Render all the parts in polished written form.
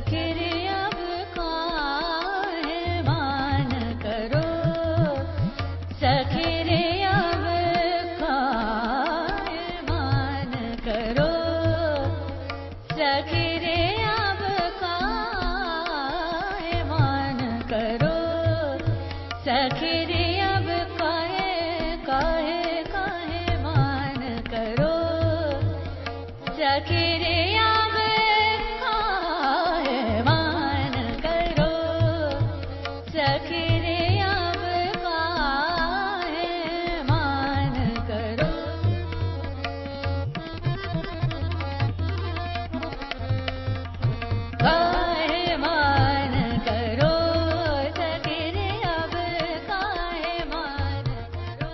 सखी रे अब काहे मान करो, सखी रे अब काहे मान करो, सखी रे अब काहे मान करो, सखी रे अब काहे काहे काहे मान करो, सखी रे अब काहे मान करो, सखी रे अब काहे मान करो। काहे मान करो, सखी रे अब काहे मान करो।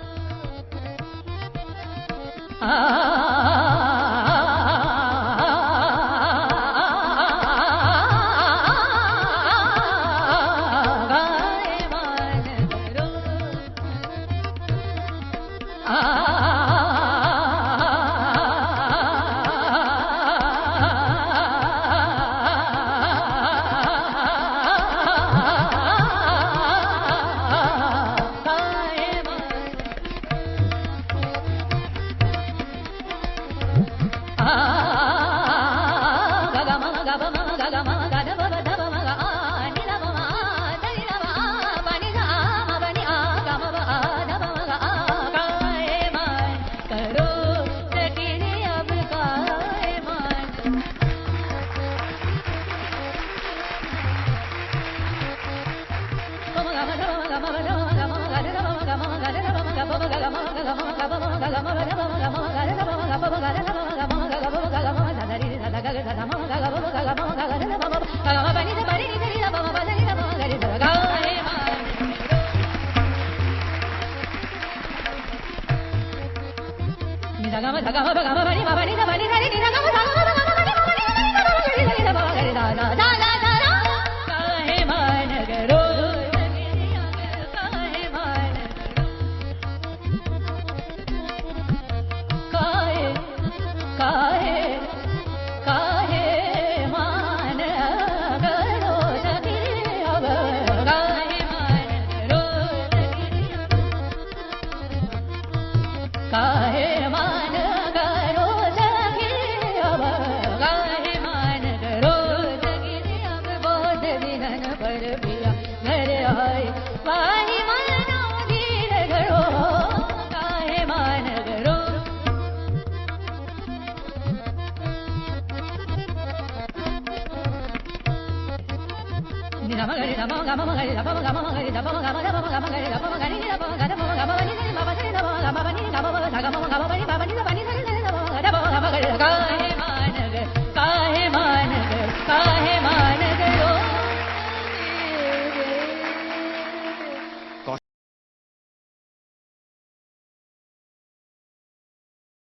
Gama gari, gama gari, gama gari, gama gari, gama gari, gama gari, gama gari, gama gari,